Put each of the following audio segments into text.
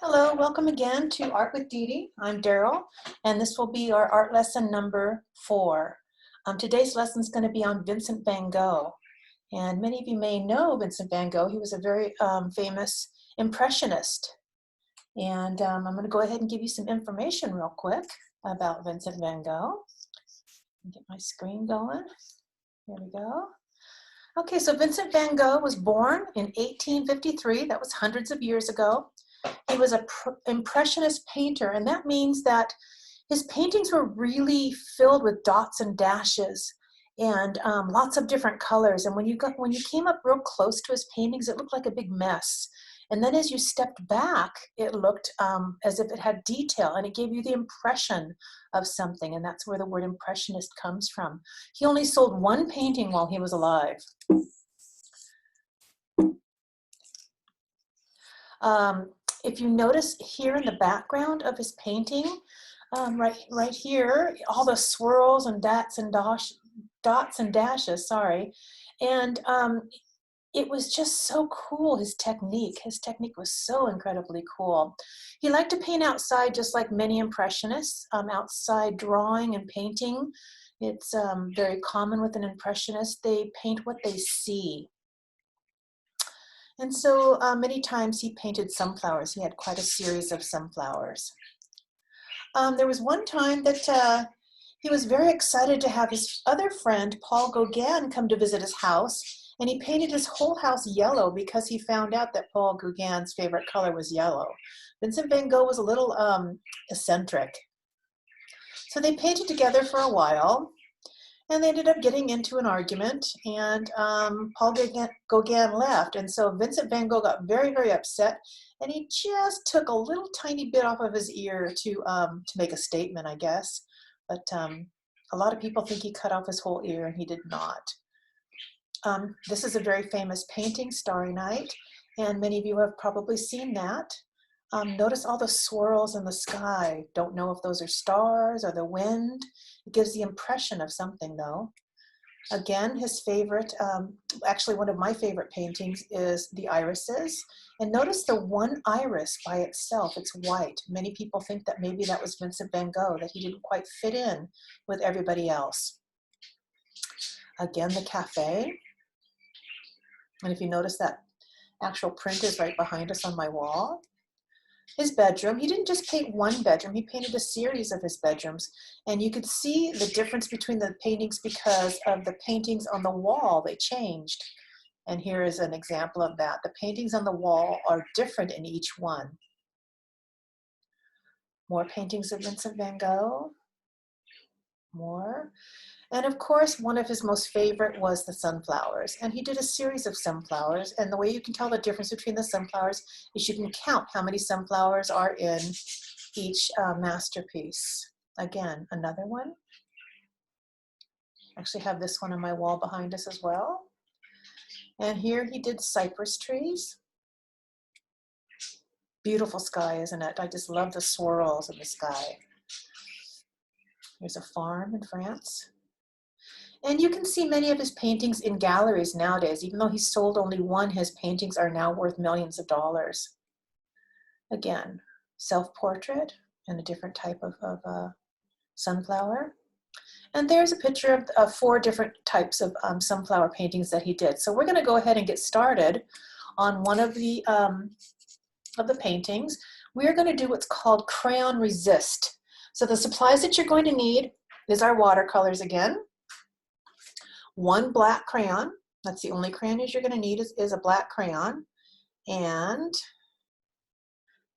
Hello, welcome again to Art with Dee. I'm Daryl, and this will be our art lesson number 4. Today's lesson is going to be on Vincent van Gogh. And many of you may know Vincent van Gogh. He was a very famous impressionist. And I'm going to go ahead and give you some information real quick about Vincent van Gogh. Get my screen going. There we go. Okay, so Vincent van Gogh was born in 1853. That was hundreds of years ago. He was an impressionist painter, and that means that his paintings were really filled with dots and dashes and lots of different colors. And when you came up real close to his paintings, it looked like a big mess. And then as you stepped back, it looked as if it had detail, and it gave you the impression of something. And that's where the word impressionist comes from. He only sold one painting while he was alive. If you notice here in the background of his painting, right here, all the swirls and dots and dashes, sorry. And it was just so cool, his technique. His technique was so incredibly cool. He liked to paint outside just like many impressionists, outside drawing and painting. It's very common with an impressionist. They paint what they see. And so many times he painted sunflowers. He had quite a series of sunflowers. There was one time that he was very excited to have his other friend, Paul Gauguin, come to visit his house. And he painted his whole house yellow because he found out that Paul Gauguin's favorite color was yellow. Vincent van Gogh was a little eccentric. So they painted together for a while. And they ended up getting into an argument, and Paul Gauguin left. And so Vincent van Gogh got very, very upset, and he just took a little tiny bit off of his ear to make a statement, I guess. But a lot of people think he cut off his whole ear, and he did not. This is a very famous painting, Starry Night, and many of you have probably seen that. Notice all the swirls in the sky. Don't know if those are stars or the wind. It gives the impression of something, though. Again, his favorite, actually one of my favorite paintings is the irises. And notice the one iris by itself, it's white. Many people think that maybe that was Vincent van Gogh, that he didn't quite fit in with everybody else. Again, the cafe. And if you notice, that actual print is right behind us on my wall. His bedroom, he didn't just paint one bedroom, he painted a series of his bedrooms. And you could see the difference between the paintings because of the paintings on the wall, they changed. And here is an example of that. The paintings on the wall are different in each one. More paintings of Vincent van Gogh. More. And of course, one of his most favorite was the sunflowers. And he did a series of sunflowers. And the way you can tell the difference between the sunflowers is you can count how many sunflowers are in each masterpiece. Again, another one. I actually have this one on my wall behind us as well. And here he did cypress trees. Beautiful sky, isn't it? I just love the swirls in the sky. Here's a farm in France. And you can see many of his paintings in galleries nowadays. Even though he sold only one, his paintings are now worth millions of dollars. Again, self-portrait and a different type of sunflower. And there's a picture of 4 different types of sunflower paintings that he did. So we're going to go ahead and get started on one of the paintings. We're going to do what's called crayon resist. So the supplies that you're going to need is our watercolors again. One black crayon, that's the only crayon you're going to need is a black crayon. And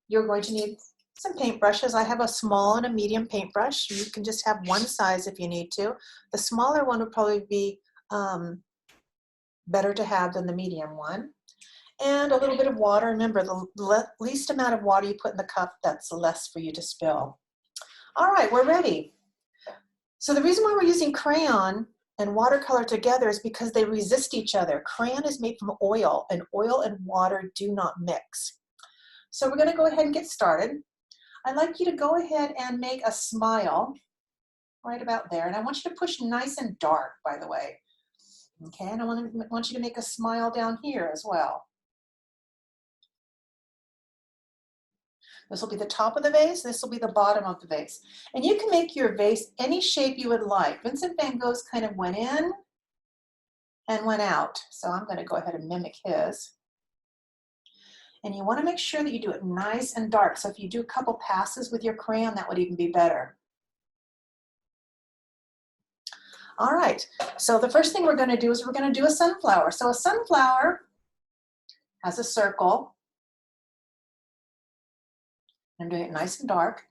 you're going to need some paintbrushes. I have a small and a medium paintbrush. You can just have one size if you need to. The smaller one would probably be better to have than the medium one. And a little bit of water. Remember, the least amount of water you put in the cup, that's less for you to spill. All right, we're ready. So the reason why we're using crayon and watercolor together is because they resist each other. Crayon is made from oil, and oil and water do not mix. So we're going to go ahead and get started. I'd like you to go ahead and make a smile right about there. And I want you to push nice and dark, by the way. Okay, and I want you to make a smile down here as well. This will be the top of the vase, this will be the bottom of the vase. And you can make your vase any shape you would like. Vincent van Gogh's kind of went in and went out. So I'm going to go ahead and mimic his. And you want to make sure that you do it nice and dark. So if you do a couple passes with your crayon, that would even be better. All right, so the first thing we're going to do is we're going to do a sunflower. So a sunflower has a circle. I'm doing it nice and dark.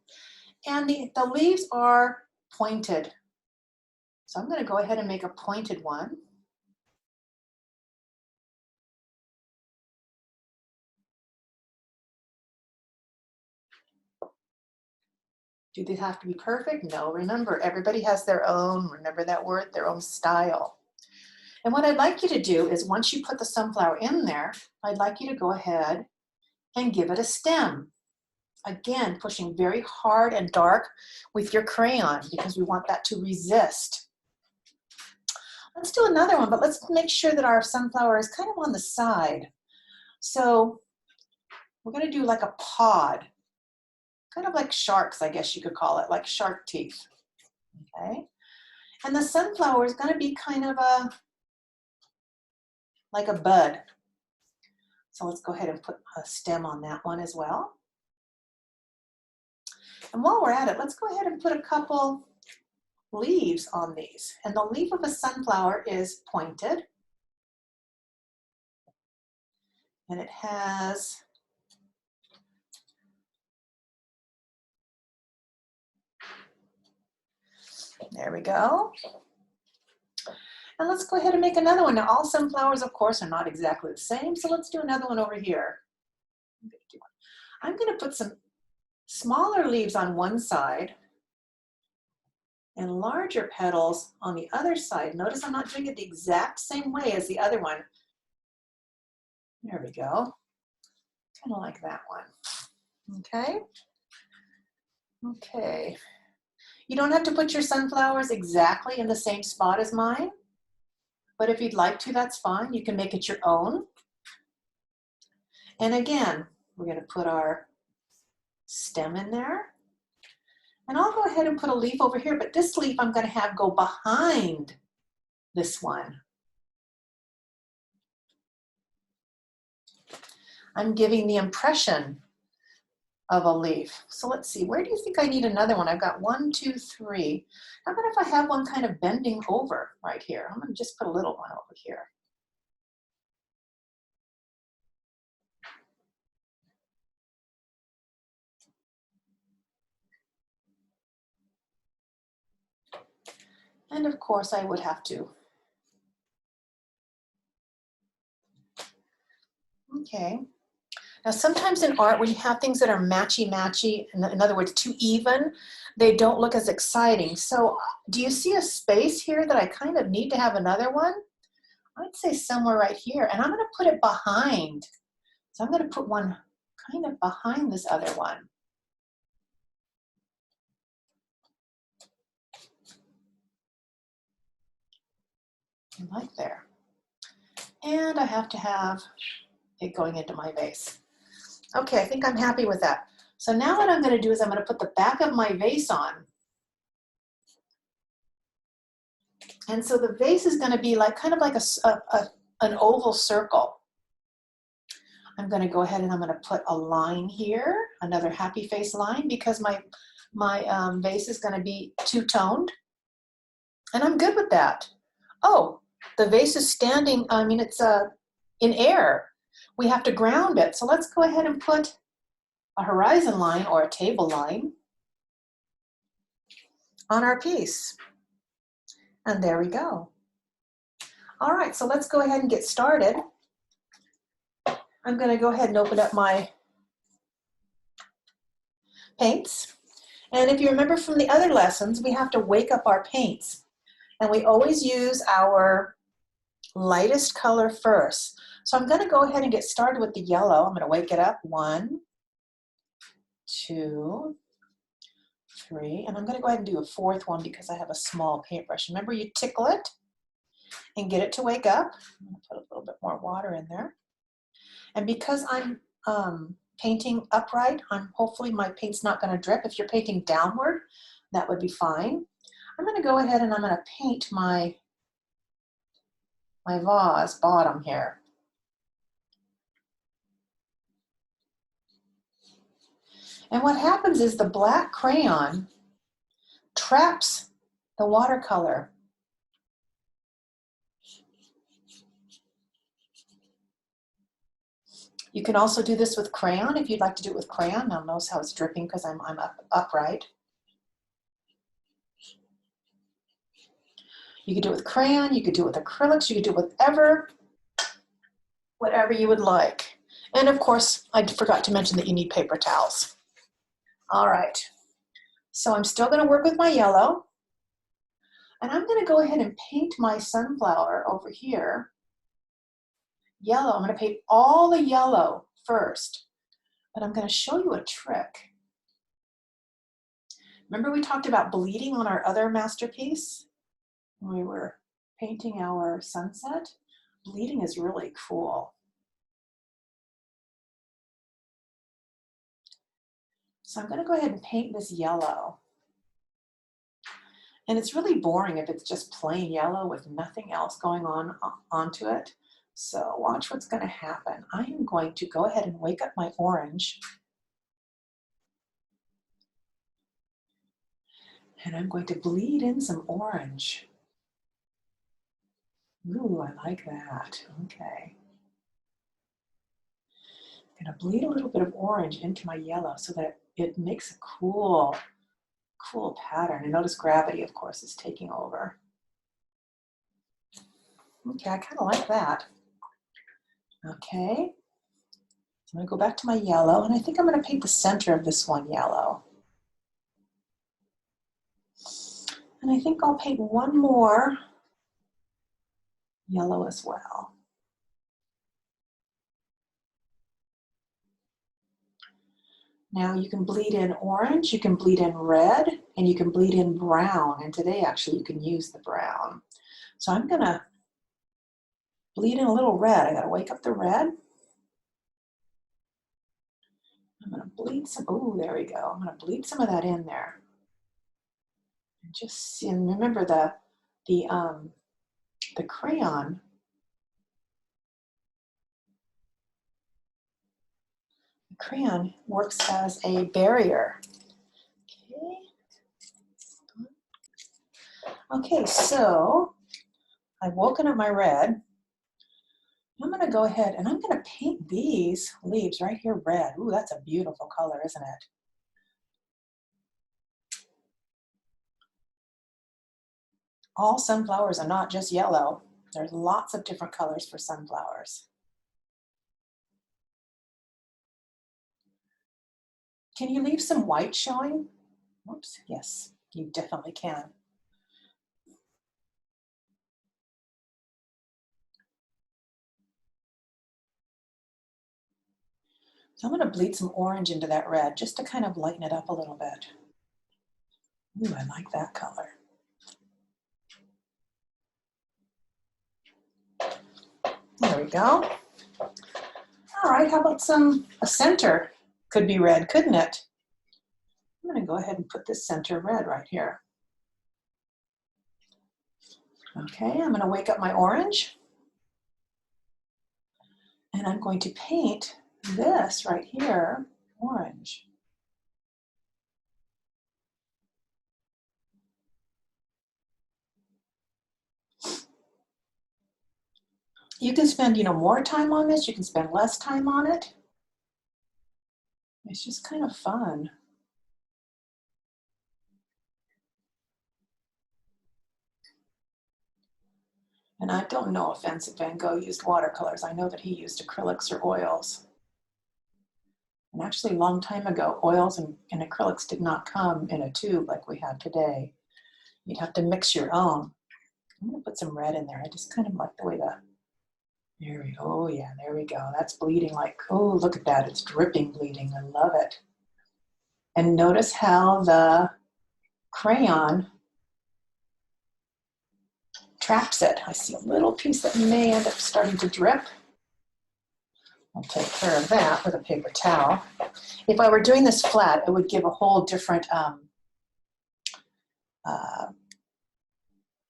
And the leaves are pointed. So I'm going to go ahead and make a pointed one. Do these have to be perfect? No, remember, everybody has their own, remember that word, their own style. And what I'd like you to do is once you put the sunflower in there, I'd like you to go ahead and give it a stem. Again, pushing very hard and dark with your crayon because we want that to resist. Let's do another one, but let's make sure that our sunflower is kind of on the side. So we're going to do like a pod, kind of like sharks, I guess you could call it, like shark teeth. Okay, and the sunflower is going to be kind of like a bud. So let's go ahead and put a stem on that one as well. And while we're at it, let's go ahead and put a couple leaves on these. And the leaf of a sunflower is pointed. And it has there we go. And let's go ahead and make another one. Now all sunflowers, of course, are not exactly the same. So let's do another one over here. I'm going to put some smaller leaves on one side and larger petals on the other side. Notice I'm not doing it the exact same way as the other one. There we go. Kind of like that one. Okay. Okay. You don't have to put your sunflowers exactly in the same spot as mine, but if you'd like to, that's fine. You can make it your own. And again, we're going to put our stem in there. And I'll go ahead and put a leaf over here, but this leaf I'm going to have go behind this one. I'm giving the impression of a leaf. So let's see, where do you think I need another one? I've got 1, 2, 3. How about if I have one kind of bending over right here? I'm going to just put a little one over here. And of course I would have to. Okay. Now sometimes in art, when you have things that are matchy-matchy, in other words, too even, they don't look as exciting. So do you see a space here that I kind of need to have another one? I'd say somewhere right here. And I'm going to put it behind. So I'm going to put one kind of behind this other one. Like there. And I have to have it going into my vase. Okay, I think I'm happy with that. So now what I'm going to do is I'm going to put the back of my vase on. And so the vase is going to be like kind of like an oval circle. I'm going to go ahead and I'm going to put a line here, another happy face line, because my vase is going to be two-toned. And I'm good with that. Oh, the vase is standing, I mean, it's in air. We have to ground it. So let's go ahead and put a horizon line or a table line on our piece. And there we go. All right, so let's go ahead and get started. I'm going to go ahead and open up my paints. And if you remember from the other lessons, we have to wake up our paints. And we always use our lightest color first. So I'm going to go ahead and get started with the yellow. I'm going to wake it up. 1, 2, 3. And I'm going to go ahead and do a 4th one because I have a small paintbrush. Remember, you tickle it and get it to wake up. I'm going to put a little bit more water in there. And because I'm painting upright, hopefully my paint's not going to drip. If you're painting downward, that would be fine. I'm going to go ahead and I'm going to paint my vase bottom here. And what happens is the black crayon traps the watercolor. You can also do this with crayon if you'd like to do it with crayon. Now notice how it's dripping because I'm upright. You could do it with crayon, you could do it with acrylics, you could do it whatever you would like. And of course, I forgot to mention that you need paper towels. All right, so I'm still gonna work with my yellow. And I'm gonna go ahead and paint my sunflower over here. Yellow, I'm gonna paint all the yellow first, but I'm gonna show you a trick. Remember we talked about bleeding on our other masterpiece? When we were painting our sunset? Bleeding is really cool. So I'm gonna go ahead and paint this yellow. And it's really boring if it's just plain yellow with nothing else going on onto it. So watch what's going to happen. I am going to go ahead and wake up my orange. And I'm going to bleed in some orange. Ooh, I like that. Okay. I'm going to bleed a little bit of orange into my yellow so that it makes a cool pattern. And notice gravity, of course, is taking over. Okay, I kind of like that. Okay, so I'm going to go back to my yellow, and I think I'm going to paint the center of this one yellow. And I think I'll paint one more yellow as well. Now you can bleed in orange, you can bleed in red, and you can bleed in brown. And today, actually, you can use the brown. So I'm going to bleed in a little red. I got to wake up the red. I'm going to bleed some, oh, there we go. I'm going to bleed some of that in there. And just see, and remember the crayon. The crayon works as a barrier. Okay, so I've woken up my red. I'm going to go ahead and I'm going to paint these leaves right here red. Ooh, that's a beautiful color, isn't it? All sunflowers are not just yellow. There's lots of different colors for sunflowers. Can you leave some white showing? Whoops, yes, you definitely can. So I'm going to bleed some orange into that red just to kind of lighten it up a little bit. Ooh, I like that color. There we go. All right, how about a center? Could be red, couldn't it? I'm going to go ahead and put this center red right here. Okay, I'm going to wake up my orange. And I'm going to paint this right here orange. You can spend, more time on this. You can spend less time on it. It's just kind of fun. And I don't know if Van Gogh used watercolors. I know that he used acrylics or oils. And actually, a long time ago, oils and acrylics did not come in a tube like we have today. You'd have to mix your own. I'm going to put some red in there. I just kind of like the way there we go. Oh yeah, there we go. That's bleeding like, oh, look at that. It's dripping bleeding. I love it. And notice how the crayon traps it. I see a little piece that may end up starting to drip. I'll take care of that with a paper towel. If I were doing this flat, it would give a whole different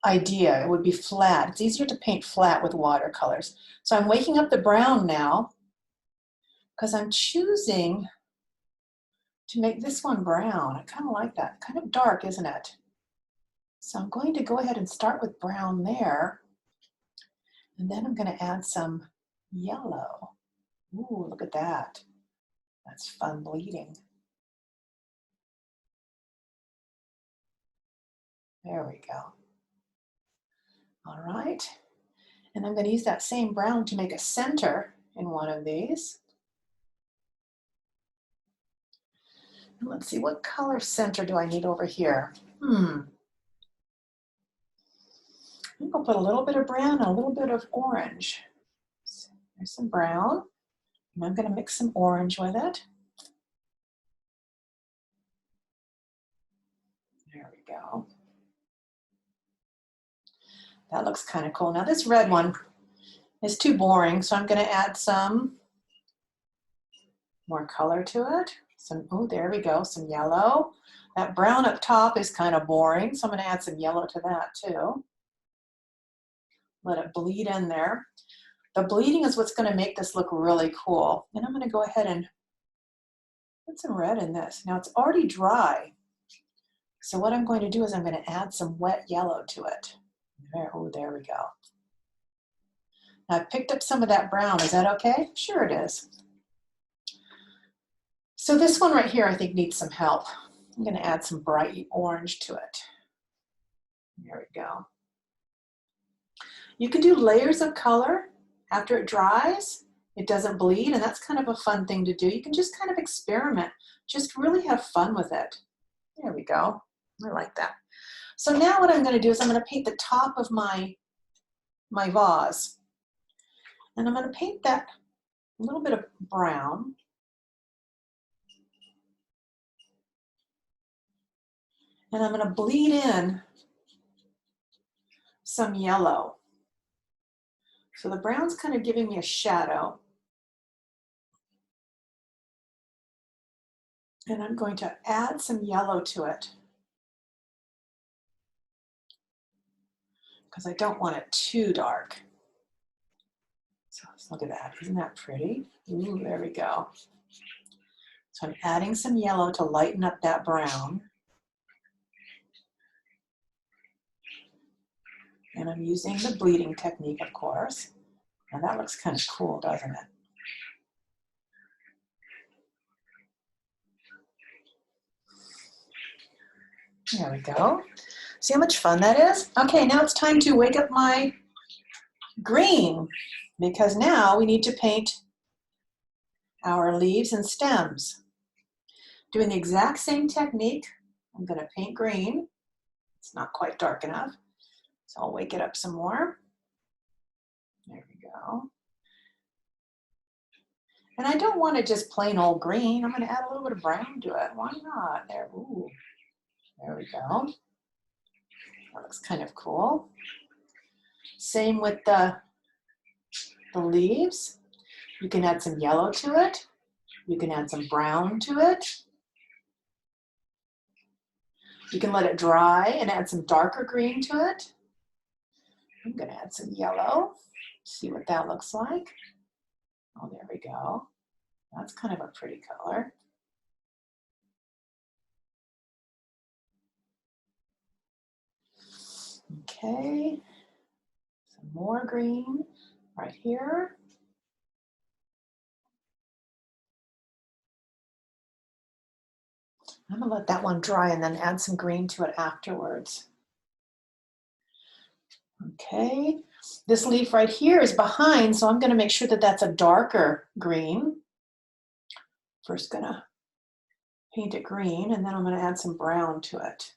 idea. It would be flat. It's easier to paint flat with watercolors. So I'm waking up the brown now because I'm choosing to make this one brown. I kind of like that. Kind of dark, isn't it? So I'm going to go ahead and start with brown there. And then I'm going to add some yellow. Ooh, look at that. That's fun bleeding. There we go. All right. And I'm going to use that same brown to make a center in one of these. And let's see, what color center do I need over here? I think I'll put a little bit of brown and a little bit of orange. So there's some brown, and I'm going to mix some orange with it. There we go. That looks kind of cool. Now this red one is too boring, so I'm going to add some more color to it. Oh, there we go, some yellow. That brown up top is kind of boring, so I'm going to add some yellow to that too. Let it bleed in there. The bleeding is what's going to make this look really cool. And I'm going to go ahead and put some red in this. Now it's already dry. So what I'm going to do is I'm going to add some wet yellow to it. Oh, there we go. Now I've picked up some of that brown. Is that okay? Sure it is. So this one right here I think needs some help. I'm going to add some bright orange to it. There we go. You can do layers of color after it dries. It doesn't bleed, and that's kind of a fun thing to do. You can just kind of experiment. Just really have fun with it. There we go. I like that. So now what I'm going to do is I'm going to paint the top of my vase. And I'm going to paint that a little bit of brown. And I'm going to bleed in some yellow. So the brown's kind of giving me a shadow. And I'm going to add some yellow to it, because I don't want it too dark. So let's look at that. Isn't that pretty? Ooh, there we go. So I'm adding some yellow to lighten up that brown. And I'm using the bleeding technique, of course. And that looks kind of cool, doesn't it? There we go. See how much fun that is? Okay, now it's time to wake up my green, because now we need to paint our leaves and stems. Doing the exact same technique, I'm going to paint green. It's not quite dark enough, so I'll wake it up some more. There we go. And I don't want it just plain old green. I'm going to add a little bit of brown to it. Why not? There, ooh, there we go. That looks kind of cool. Same with the leaves. You can add some yellow to it. You can add some brown to it. You can let it dry and add some darker green to it. I'm going to add some yellow. See what that looks like. Oh, there we go. That's kind of a pretty color. Okay. Some more green right here. I'm going to let that one dry and then add some green to it afterwards. Okay, this leaf right here is behind, so I'm going to make sure that that's a darker green. First going to paint it green, and then I'm going to add some brown to it.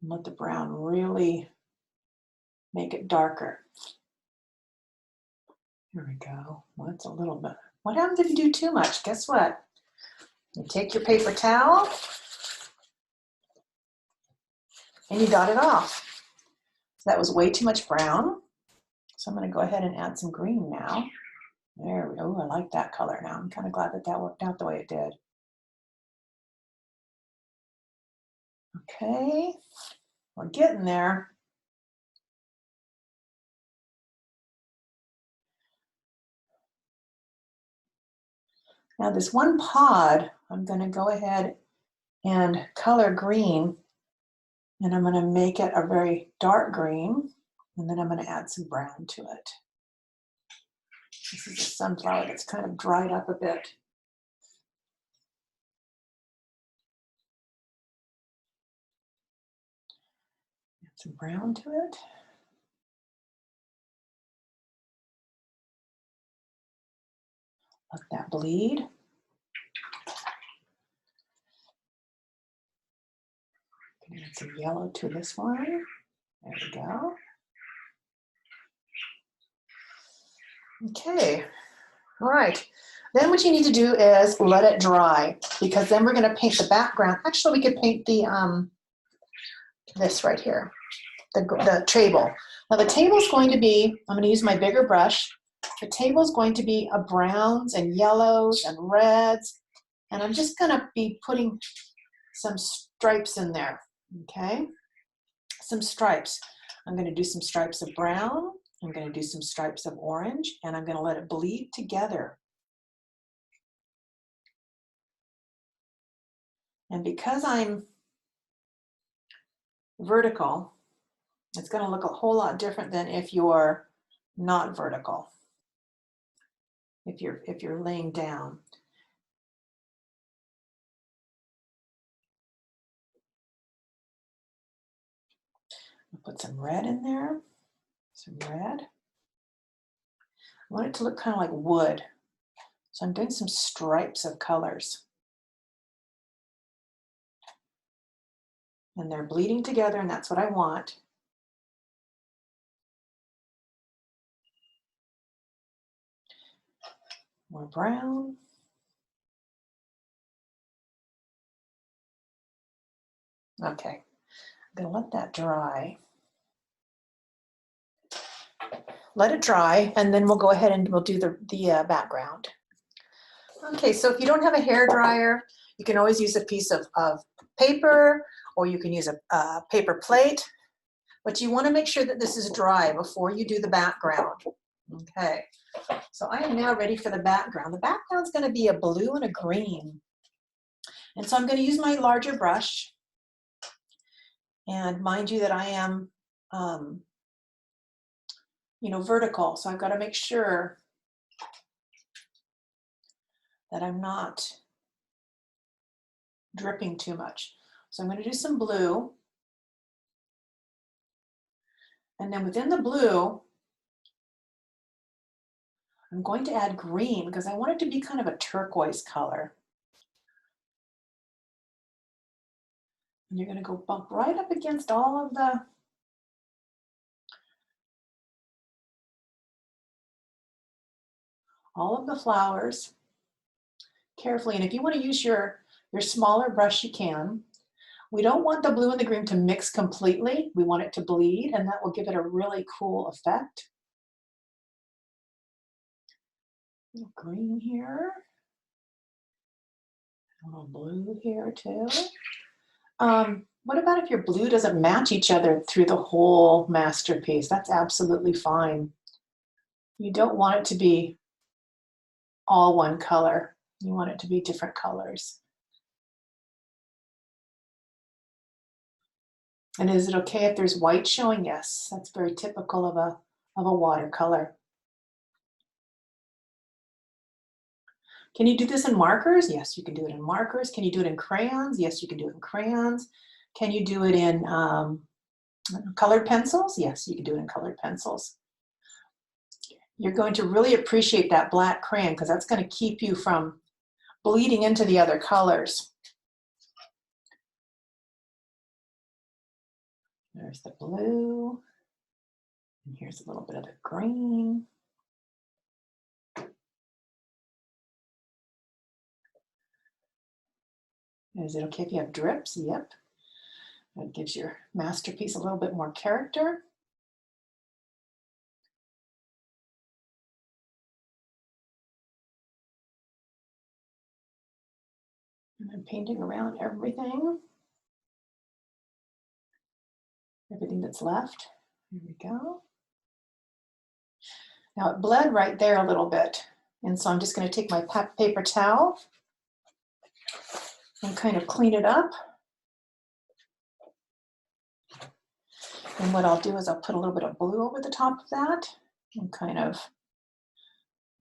And let the brown really make it darker. Here we go. Well, that's a little bit. What happens if you do too much? Guess what? You take your paper towel and you dot it off. So that was way too much brown. So I'm going to go ahead and add some green now. There we go. Oh, I like that color now. I'm kind of glad that that worked out the way it did. Okay, we're getting there. Now this one pod, I'm going to go ahead and color green, and I'm going to make it a very dark green, and then I'm going to add some brown to it. This is a sunflower that's kind of dried up a bit. Add some brown to it. Let that bleed. Add some yellow to this one. There we go. Okay, all right. Then what you need to do is let it dry, because then we're going to paint the background. Actually, we could paint the this right here, the table. Now the table is going to be, I'm going to use my bigger brush. The table is going to be a browns and yellows and reds, and I'm just going to be putting some stripes in there. Okay, some stripes. I'm going to do some stripes of brown. I'm going to do some stripes of orange, and I'm going to let it bleed together. And because I'm vertical, it's going to look a whole lot different than if you're not vertical. If you're laying down. I'll put some red in there. Some red. I want it to look kind of like wood. So I'm doing some stripes of colors. And they're bleeding together, and that's what I want. More brown. Okay, I'm gonna let that dry. Let it dry, and then we'll go ahead and we'll do the background. Okay, so if you don't have a hair dryer, you can always use a piece of paper, or you can use a paper plate, but you want to make sure that this is dry before you do the background. Okay, so I am now ready for the background. The background is going to be a blue and a green. And so I'm going to use my larger brush. And mind you that I am, vertical. So I've got to make sure that I'm not dripping too much. So I'm going to do some blue. And then within the blue, I'm going to add green because I want it to be kind of a turquoise color. And you're going to go bump right up against all of the flowers carefully. And if you want to use your smaller brush, you can. We don't want the blue and the green to mix completely. We want it to bleed, and that will give it a really cool effect. A little green here. A little blue here too. What about if your blue doesn't match each other through the whole masterpiece? That's absolutely fine. You don't want it to be all one color. You want it to be different colors. And is it okay if there's white showing? Yes, that's very typical of a watercolor. Can you do this in markers? Yes, you can do it in markers. Can you do it in crayons? Yes, you can do it in crayons. Can you do it in colored pencils? Yes, you can do it in colored pencils. You're going to really appreciate that black crayon because that's going to keep you from bleeding into the other colors. There's the blue, and here's a little bit of the green. Is it okay if you have drips? Yep. That gives your masterpiece a little bit more character. And I'm painting around everything that's left. Here we go. Now it bled right there a little bit. And so I'm just going to take my paper towel and kind of clean it up. And what I'll do is I'll put a little bit of blue over the top of that and kind of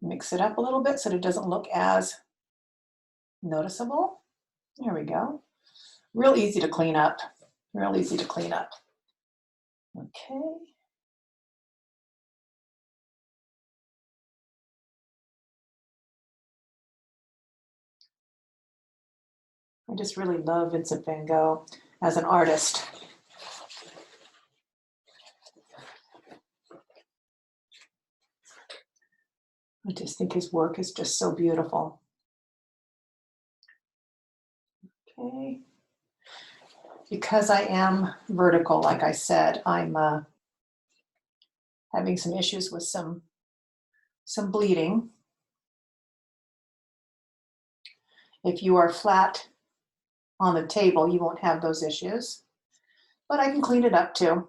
mix it up a little bit so that it doesn't look as noticeable. There we go. Real easy to clean up. Real easy to clean up. Okay. I just really love Vincent van Gogh as an artist. I just think his work is just so beautiful. Okay. Because I am vertical, like I said, I'm having some issues with some bleeding. If you are flat on the table, you won't have those issues, but I can clean it up too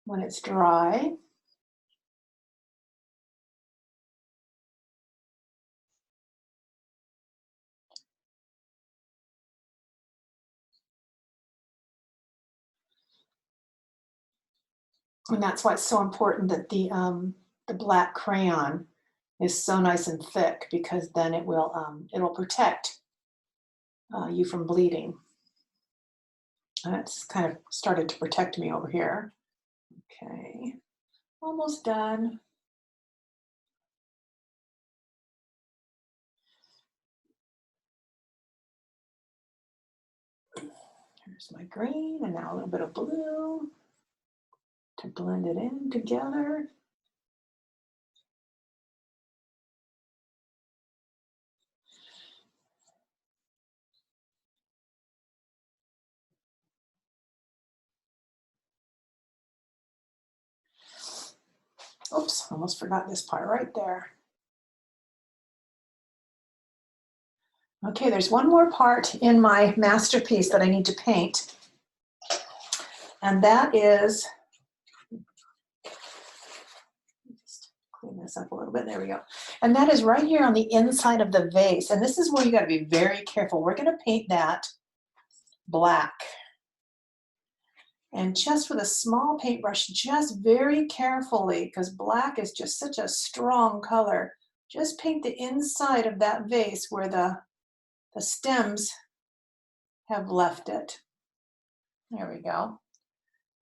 when it's dry. And that's why it's so important that the black crayon is so nice and thick, because then it'll protect you from bleeding. And it's kind of started to protect me over here. Okay, almost done. Here's my green, and now a little bit of blue to blend it in together. Oops, almost forgot this part right there. Okay, there's one more part in my masterpiece that I need to paint. And that is, just clean this up a little bit, there we go. And that is right here on the inside of the vase. And this is where you gotta be very careful. We're gonna paint that black. And just with a small paintbrush, just very carefully, because black is just such a strong color, just paint the inside of that vase where the stems have left it. There we go.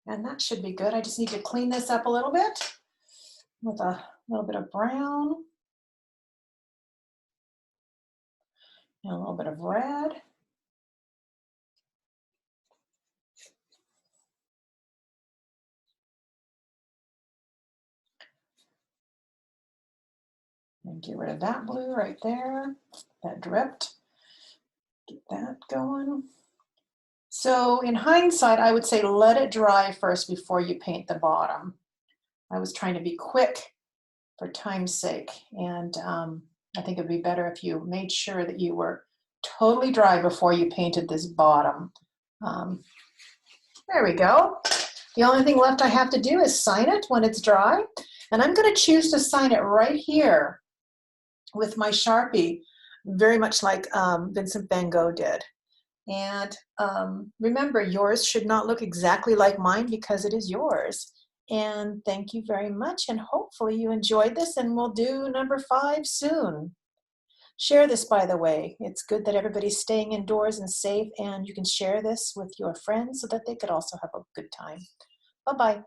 And that should be good. I just need to clean this up a little bit with a little bit of brown and a little bit of red. And get rid of that blue right there, that dripped. Get that going. So in hindsight, I would say let it dry first before you paint the bottom. I was trying to be quick for time's sake, and I think it'd be better if you made sure that you were totally dry before you painted this bottom. There we go. The only thing left I have to do is sign it when it's dry, and I'm going to choose to sign it right here with my Sharpie, very much like Vincent van Gogh did. And remember, yours should not look exactly like mine because it is yours. And thank you very much, and hopefully you enjoyed this, and we'll do number 5 soon. Share this, by the way. It's good that everybody's staying indoors and safe, and you can share this with your friends so that they could also have a good time. Bye-bye.